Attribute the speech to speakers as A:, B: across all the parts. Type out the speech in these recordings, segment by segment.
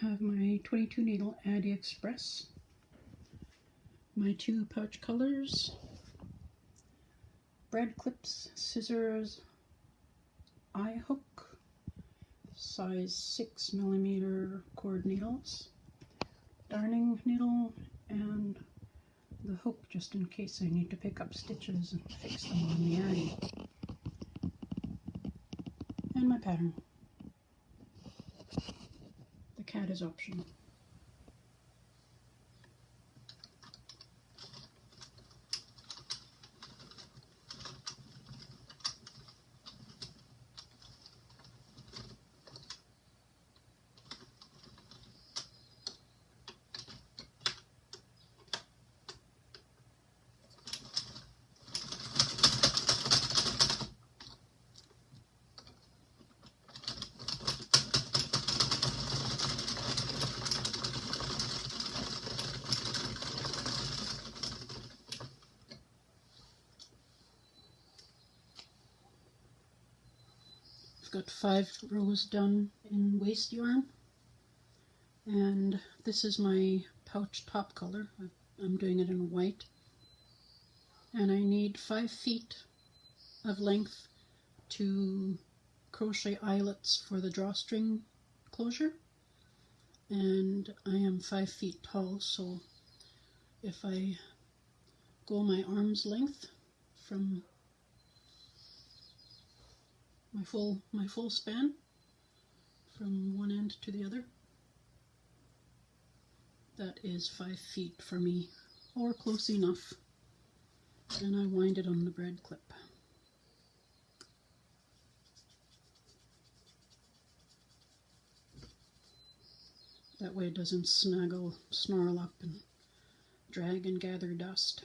A: have my 22 needle Addi Express, my 2 pouch colors, brad clips, scissors, eye hook, size 6mm cord needles, darning needle, and the hook just in case I need to pick up stitches and fix them on the Addi, and my pattern. The cat is optional. Got 5 rows done in waste yarn, and this is my pouch top color. I'm doing it in white, and I need 5 feet of length to crochet eyelets for the drawstring closure, and I am 5 feet tall, so if I go my arm's length from my full span from one end to the other, that is 5 feet for me, or close enough. And I wind it on the brad clip. That way it doesn't snarl up and drag and gather dust.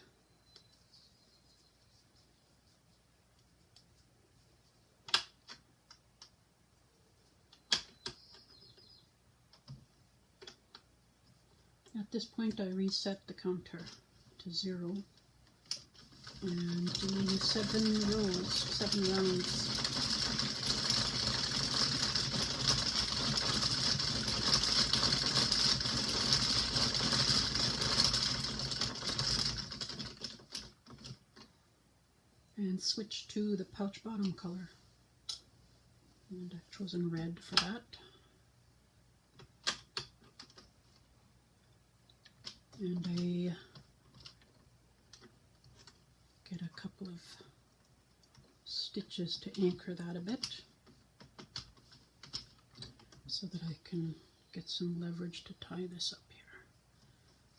A: At this point I reset the counter to 0 and do 7 rows, 7 rounds. And switch to the pouch bottom color. And I've chosen red for that. And I get a couple of stitches to anchor that a bit so that I can get some leverage to tie this up here.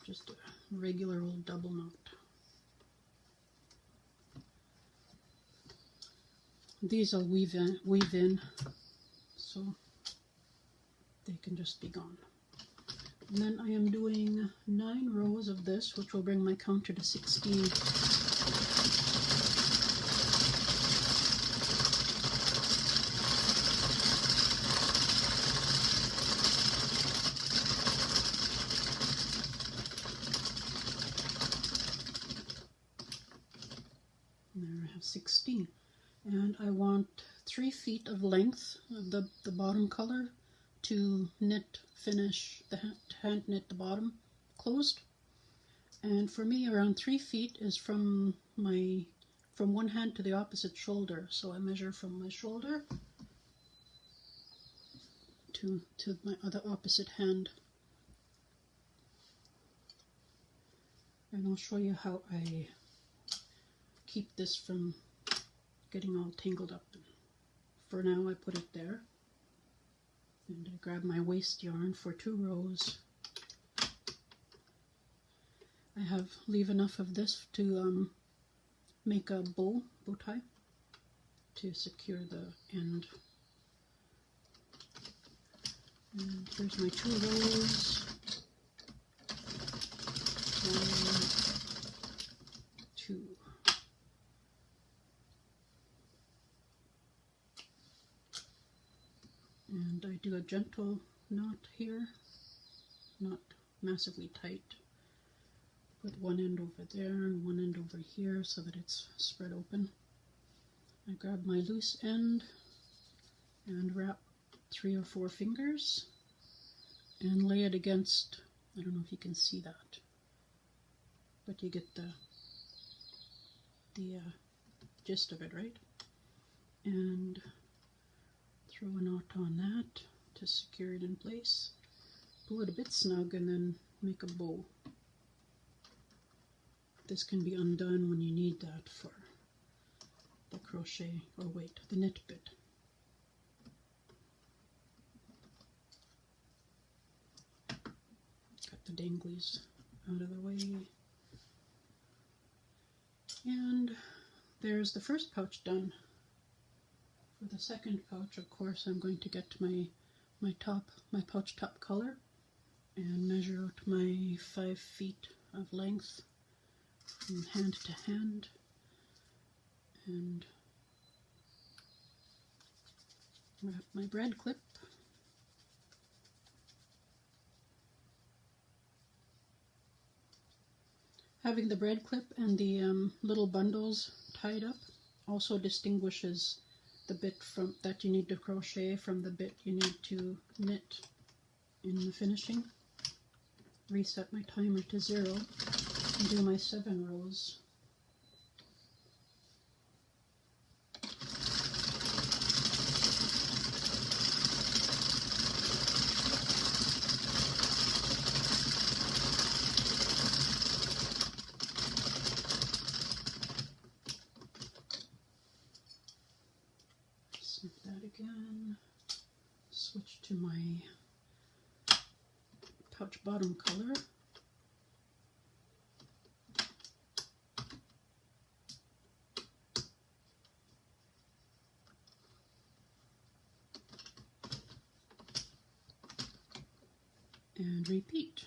A: Just a regular old double knot. These I'll weave in so they can just be gone. And then I am doing 9 rows of this, which will bring my counter to 16. And there I have 16. And I want 3 feet of length of the bottom color to finish the hand knit the bottom closed. And for me, around 3 feet is from one hand to the opposite shoulder. So I measure from my shoulder to my other opposite hand. And I'll show you how I keep this from getting all tangled up. For now I put it there. And I grab my waste yarn for 2 rows. I leave enough of this to make a bow tie to secure the end. And here's my 2 rows. 1, 2. And I do a gentle knot here, not massively tight. Put one end over there and one end over here so that it's spread open. I grab my loose end and wrap 3 or 4 fingers and lay it against, I don't know if you can see that, but you get the gist of it, right? And throw a knot on that to secure it in place. Pull it a bit snug and then make a bow. This can be undone when you need that for the crochet, or wait, the knit bit. Got the danglies out of the way. And there's the first pouch done. For the second pouch, of course, I'm going to get my pouch top color and measure out my 5 feet of length from hand to hand, and wrap my brad clip. Having the brad clip and the little bundles tied up also distinguishes the bit from that you need to crochet from the bit you need to knit in the finishing. Reset my timer to 0 and do my 7 rows. Snip that again. Switch to my pouch bottom color. And repeat.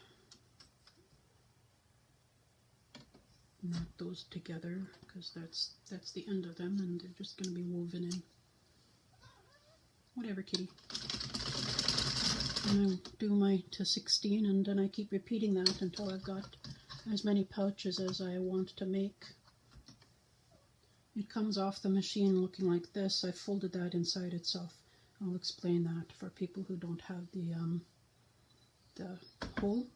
A: Knot those together because that's the end of them, and they're just going to be woven in. Whatever, kitty. And I'll do my to 16, and then I keep repeating that until I've got as many pouches as I want to make. It comes off the machine looking like this. I folded that inside itself. I'll explain that for people who don't have the hole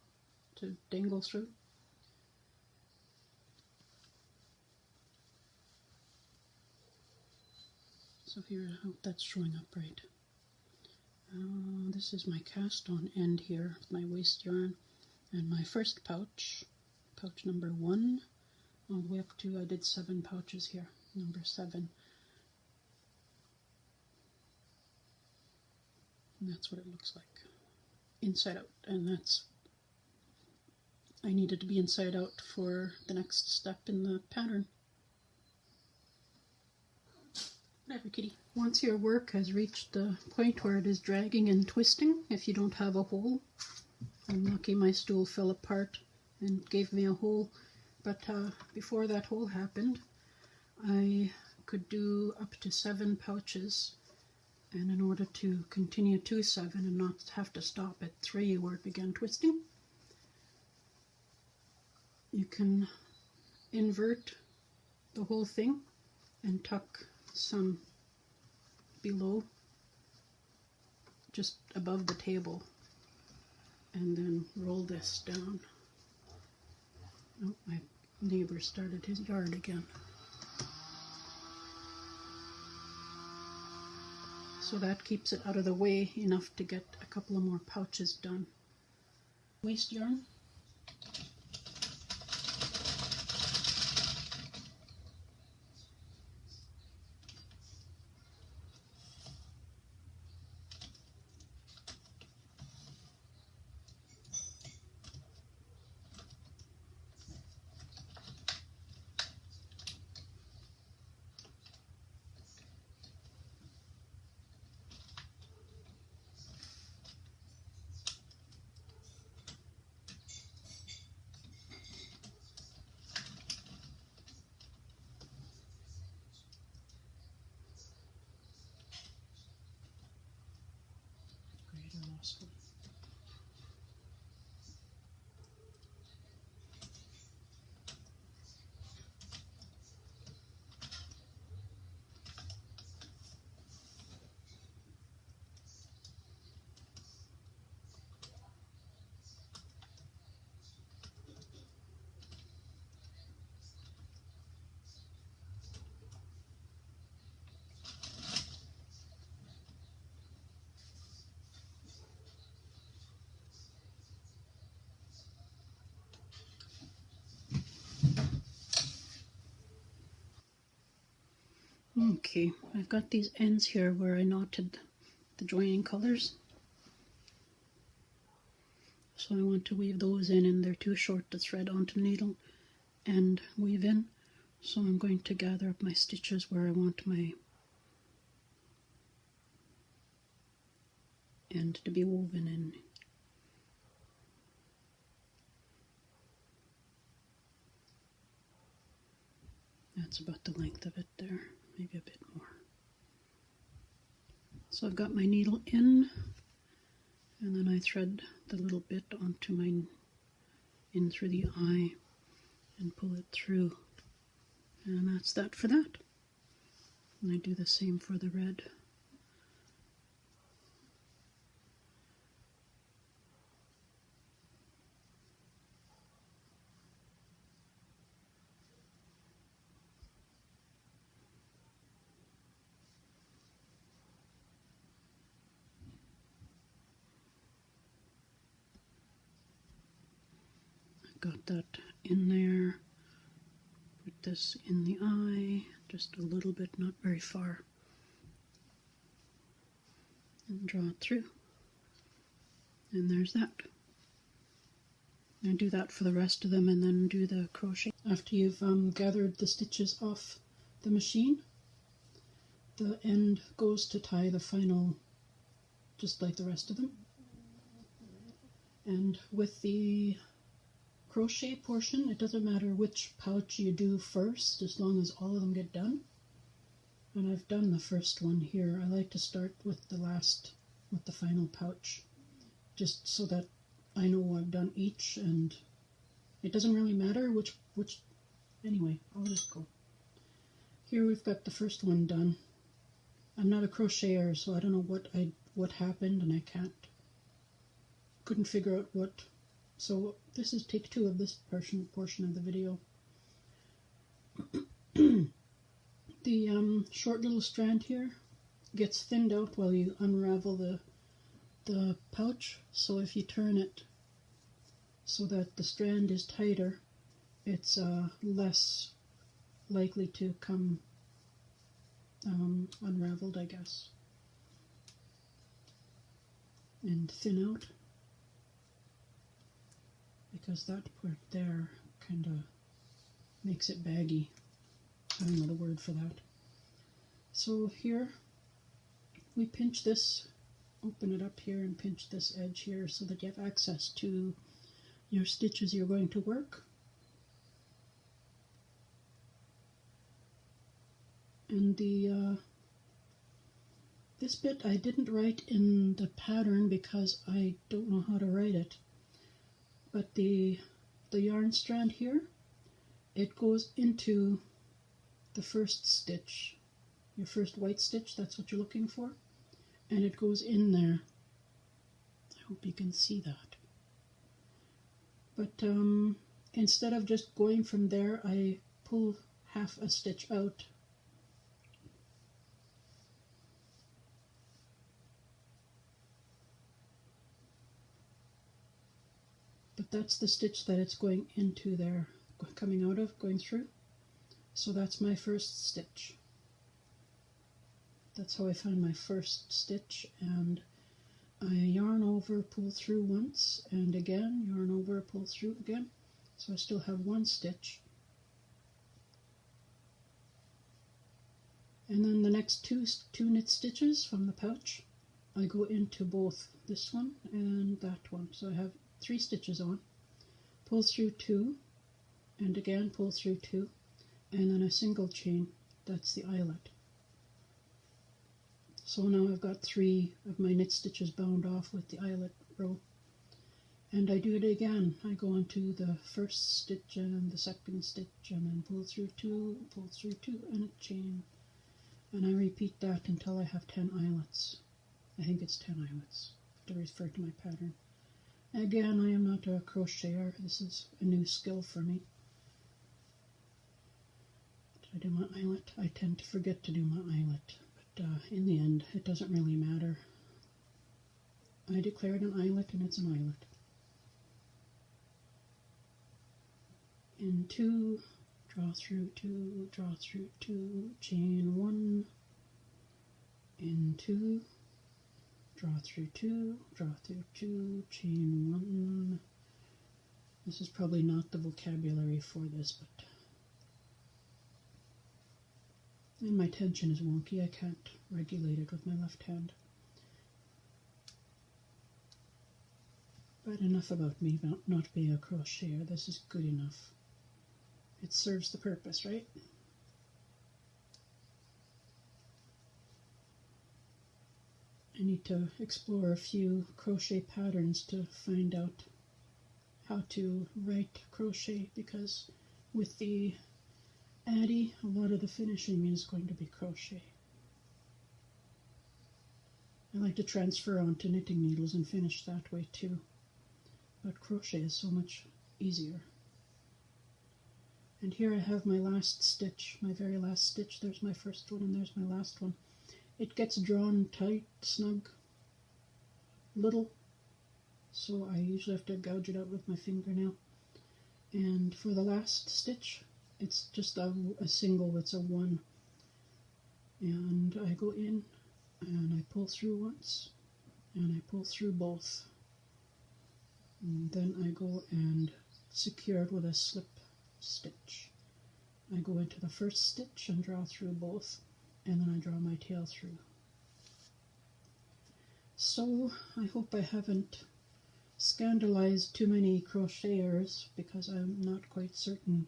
A: to dangle through. So here, I hope that's showing up right. This is my cast on end here with my waste yarn, and my first pouch, pouch number 1, all the way up to, I did 7 pouches here, number 7. And that's what it looks like, inside out, and that's, I needed to be inside out for the next step in the pattern. Whatever, kitty. Once your work has reached the point where it is dragging and twisting, if you don't have a hole, I'm lucky my stool fell apart and gave me a hole, but before that hole happened, I could do up to 7 pouches, and in order to continue to 7 and not have to stop at 3 where it began twisting, you can invert the whole thing and tuck some below, just above the table, and then roll this down. Oh, my neighbor started his yard again. So that keeps it out of the way enough to get a couple of more pouches done. Waste yarn. One. Okay, I've got these ends here where I knotted the joining colors. So I want to weave those in, and they're too short to thread onto the needle and weave in. So I'm going to gather up my stitches where I want my end to be woven in. That's about the length of it there, maybe a bit more. So I've got my needle in, and then I thread the little bit onto in through the eye and pull it through. And that's that for that. And I do the same for the red. Got that in there. Put this in the eye, just a little bit, not very far, and draw it through. And there's that. I do that for the rest of them, and then do the crochet. After you've gathered the stitches off the machine, the end goes to tie the final, just like the rest of them. And with the crochet portion, it doesn't matter which pouch you do first, as long as all of them get done. And I've done the first one here. I like to start with the final pouch, just so that I know I've done each, and it doesn't really matter which anyway, I'll just go. Here we've got the first one done. I'm not a crocheter, so I don't know what happened, and I couldn't figure out what. So this is take 2 of this portion of the video. The short little strand here gets thinned out while you unravel the pouch. So if you turn it so that the strand is tighter, it's less likely to come unraveled, I guess, and thin out. Because that part there kind of makes it baggy. I don't know the word for that. So here we pinch this, open it up here and pinch this edge here so that you have access to your stitches you're going to work. And this bit I didn't write in the pattern because I don't know how to write it. But the yarn strand here, it goes into the first stitch, your first white stitch, that's what you're looking for, and it goes in there. I hope you can see that. But instead of just going from there, I pull half a stitch out. But that's the stitch that it's going into there, coming out of, going through. So that's my first stitch. That's how I found my first stitch, and I yarn over, pull through once, and again, yarn over, pull through again. So I still have 1 stitch. And then the next two knit stitches from the pouch, I go into both this one and that one. So I have 3 stitches on, pull through 2, and again pull through 2, and then a single chain. That's the eyelet. So now I've got 3 of my knit stitches bound off with the eyelet row, and I do it again. I go into the first stitch and the second stitch, and then pull through 2, and a chain, and I repeat that until I have 10 eyelets. I think it's 10 eyelets to refer to my pattern. Again, I am not a crocheter. This is a new skill for me. Did I do my eyelet? I tend to forget to do my eyelet, but in the end, it doesn't really matter. I declared an eyelet, and it's an eyelet. In 2 draw through 2, draw through 2, chain 1, in 2, draw through 2, draw through 2, chain 1. This is probably not the vocabulary for this, but and my tension is wonky. I can't regulate it with my left hand. But enough about me not being a crocheter. This is good enough. It serves the purpose, right? I need to explore a few crochet patterns to find out how to write crochet, because with the Addi, a lot of the finishing is going to be crochet. I like to transfer onto knitting needles and finish that way too, but crochet is so much easier. And here I have my last stitch, my very last stitch. There's my first one and there's my last one. It gets drawn tight, snug, little, so I usually have to gouge it out with my fingernail. And for the last stitch, it's just a single, it's a 1. And I go in and I pull through once and I pull through both. And then I go and secure it with a slip stitch. I go into the first stitch and draw through both, and then I draw my tail through. So I hope I haven't scandalized too many crocheters, because I'm not quite certain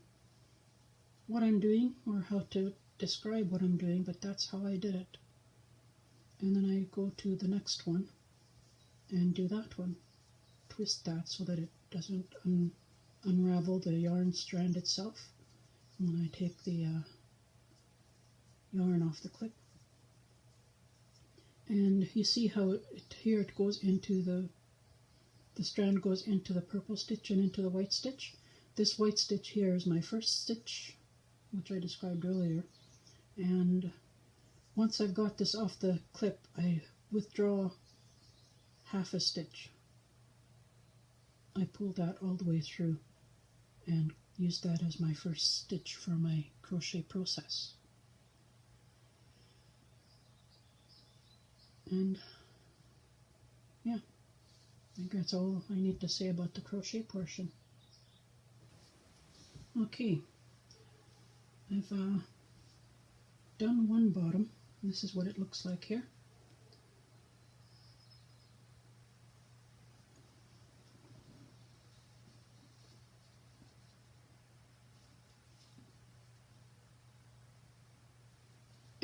A: what I'm doing or how to describe what I'm doing, but that's how I did it. And then I go to the next one and do that one. Twist that so that it doesn't unravel the yarn strand itself. And then I take the yarn off the clip. And you see how here it goes into the strand goes into the purple stitch and into the white stitch. This white stitch here is my first stitch, which I described earlier. And once I've got this off the clip, I withdraw half a stitch. I pull that all the way through and use that as my first stitch for my crochet process. And yeah, I think that's all I need to say about the crochet portion. Okay, I've done one bottom. This is what it looks like here.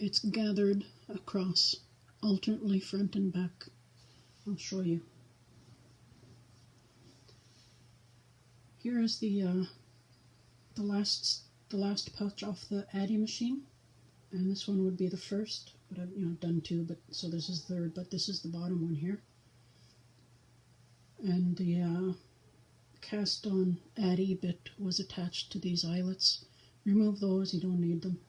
A: It's gathered across, alternately front and back. I'll show you. Here is the last pouch off the Addi machine, and this one would be the first. But I've done 2, but so this is the third. But this is the bottom one here, and the cast-on Addi bit was attached to these eyelets. Remove those; you don't need them.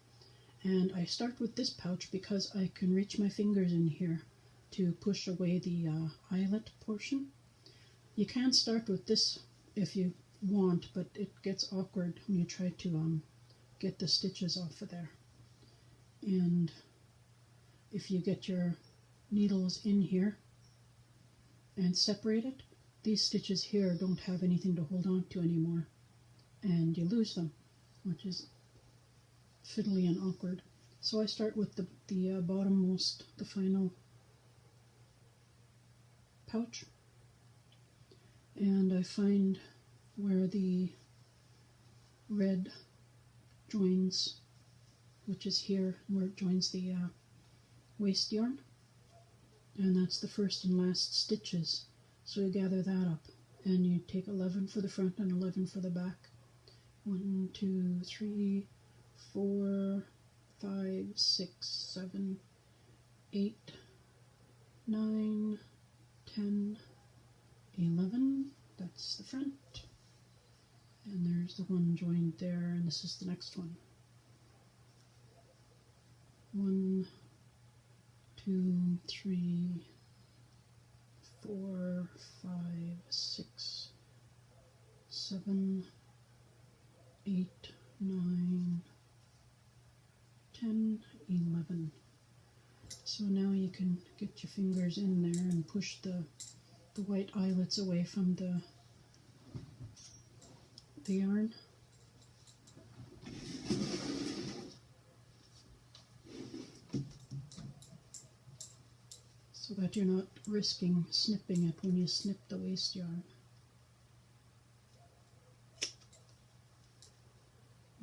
A: And I start with this pouch because I can reach my fingers in here to push away the eyelet portion. You can start with this if you want, but it gets awkward when you try to get the stitches off of there. And if you get your needles in here and separate it, these stitches here don't have anything to hold on to anymore, and you lose them, which is fiddly and awkward. So I start with the bottommost, the final pouch, and I find where the red joins, which is here where it joins the waste yarn, and that's the first and last stitches. So you gather that up and you take 11 for the front and 11 for the back. 1, 2, 3, 4, 5, 6, 7, 8, 9, 10, 11. That's the front. And there's the one joined there, and this is the next one. 1, 2, 3, 4, 5, 6, 7, 8, 9, 10, 11. So now you can get your fingers in there and push the white eyelets away from the yarn. So that you're not risking snipping it when you snip the waste yarn.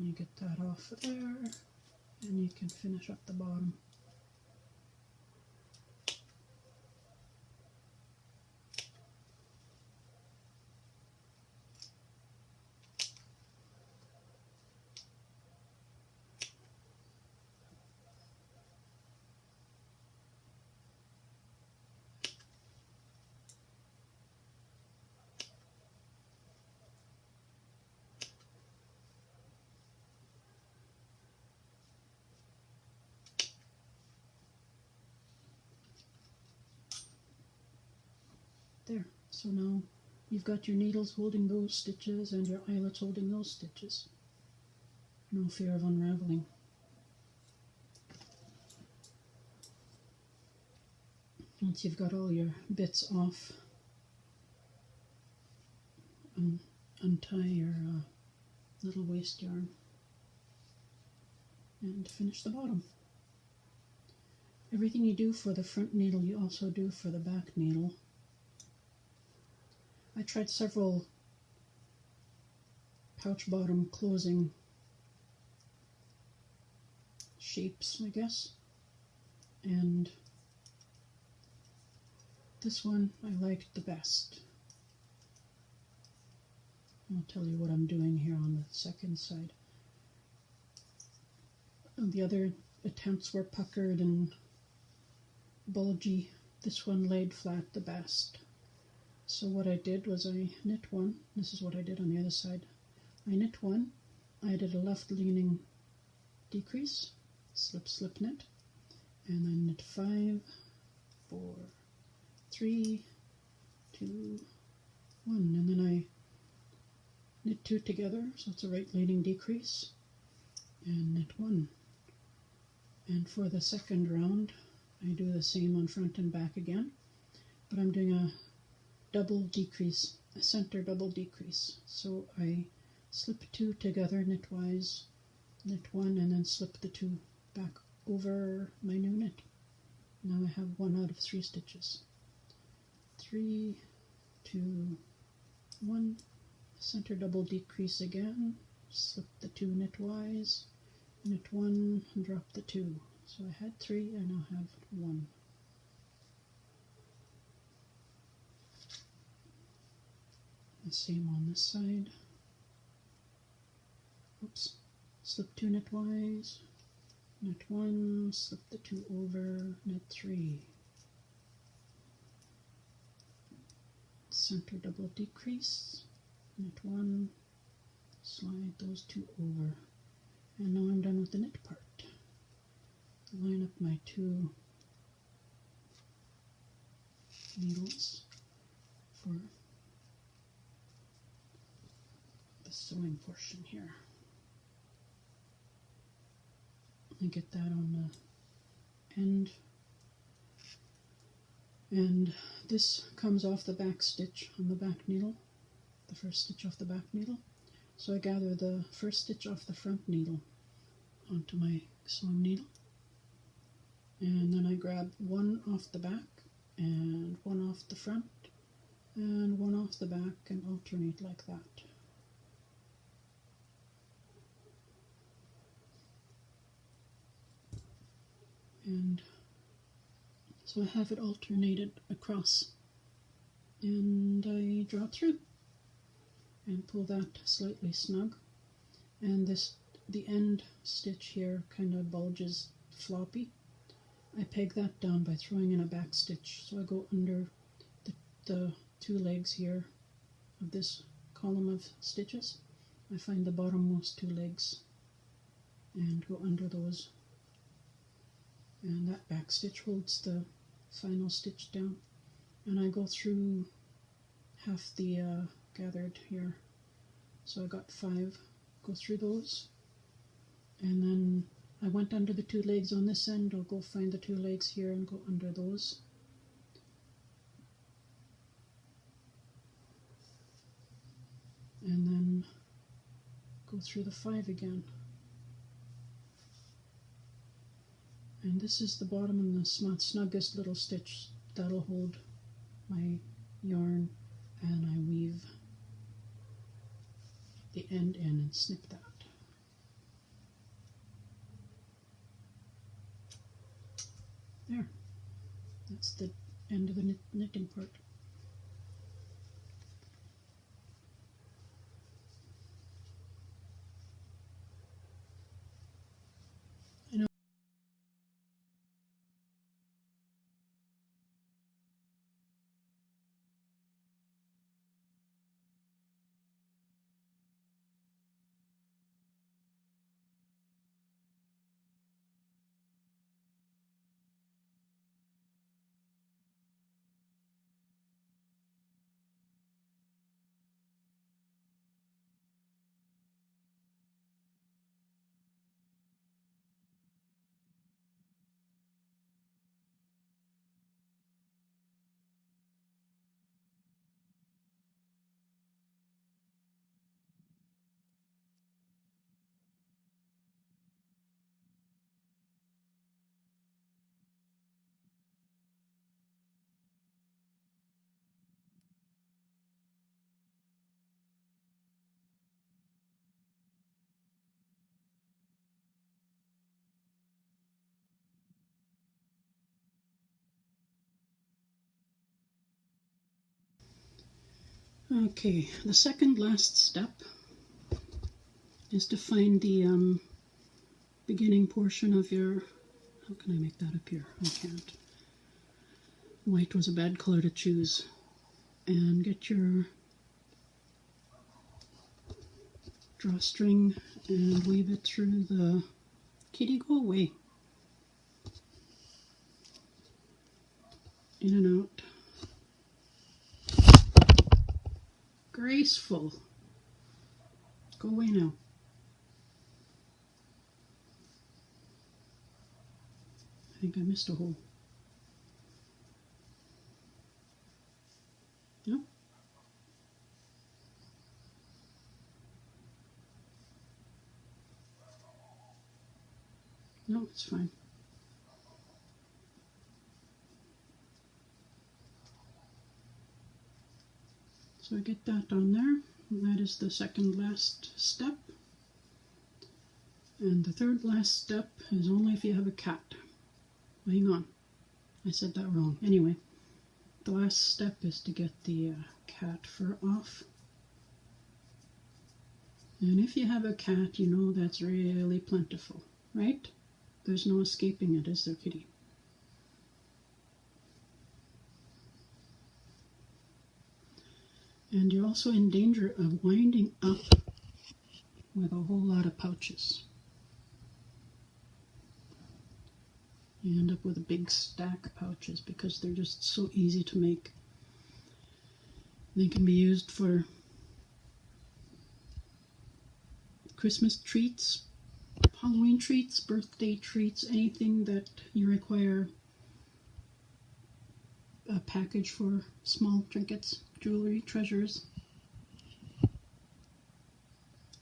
A: You get that off of there, and you can finish up the bottom. There, so now you've got your needles holding those stitches and your eyelets holding those stitches. No fear of unraveling. Once you've got all your bits off, untie your little waste yarn and finish the bottom. Everything you do for the front needle you also do for the back needle. I tried several pouch bottom closing shapes, I guess, and this one I liked the best. I'll tell you what I'm doing here on the second side. And the other attempts were puckered and bulgy. This one laid flat the best. So what I did was I knit one. This is what I did on the other side. I knit one. I did a left leaning decrease, slip, slip, knit, and then knit 5, 4, 3, 2, 1, and then I knit 2 together, so it's a right leaning decrease, and knit 1. And for the second round, I do the same on front and back again, but I'm doing a double decrease, a center double decrease. So I slip 2 together knitwise, knit 1, and then slip the 2 back over my new knit. Now I have 1 out of 3 stitches. 3, 2, 1, center double decrease again, slip the 2 knitwise, knit 1, and drop the 2. So I had 3, I now have 1. The same on this side. Oops. Slip 2 knitwise, knit 1, slip the 2 over, knit 3. Center double decrease, knit 1, slide those 2 over. And now I'm done with the knit part. Line up my 2 needles for the sewing portion here. I get that on the end, and this comes off the back stitch on the back needle, the first stitch off the back needle. So I gather the first stitch off the front needle onto my sewing needle, and then I grab 1 off the back and 1 off the front and 1 off the back and alternate like that. And so I have it alternated across, and I draw through and pull that slightly snug, and the end stitch here kind of bulges floppy. I peg that down by throwing in a back stitch, so I go under the 2 legs here of this column of stitches. I find the bottommost 2 legs and go under those, and that back stitch holds the final stitch down, and I go through half the gathered here, so I got 5, go through those And then I went under the two legs on this end. I'll go find the two legs here and go under those. And then go through the 5 again. And this is the bottom and the snuggest little stitch that'll hold my yarn, and I weave the end in and snip that. There, that's the end of the knitting part. Okay, the second last step is to find the beginning portion of your, how can I make that appear? I can't. White was a bad color to choose. And get your drawstring and weave it through the, kitty, go away. In and out. Graceful. Go away now. I think I missed a hole. No? No, it's fine. So I get that on there. And that is the second last step. And the third last step is only if you have a cat. Hang on, I said that wrong. Anyway, the last step is to get the cat fur off. And if you have a cat, you know that's really plentiful, right? There's no escaping it, is there, kitty? And you're also in danger of winding up with a whole lot of pouches. You end up with a big stack of pouches because they're just so easy to make. They can be used for Christmas treats, Halloween treats, birthday treats, anything that you require a package for small trinkets, jewelry, treasures.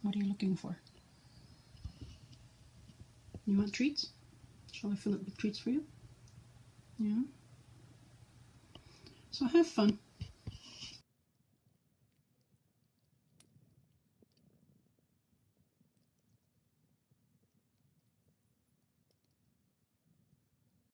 A: What are you looking for? You want treats? Shall I fill it with treats for you? Yeah. So have fun.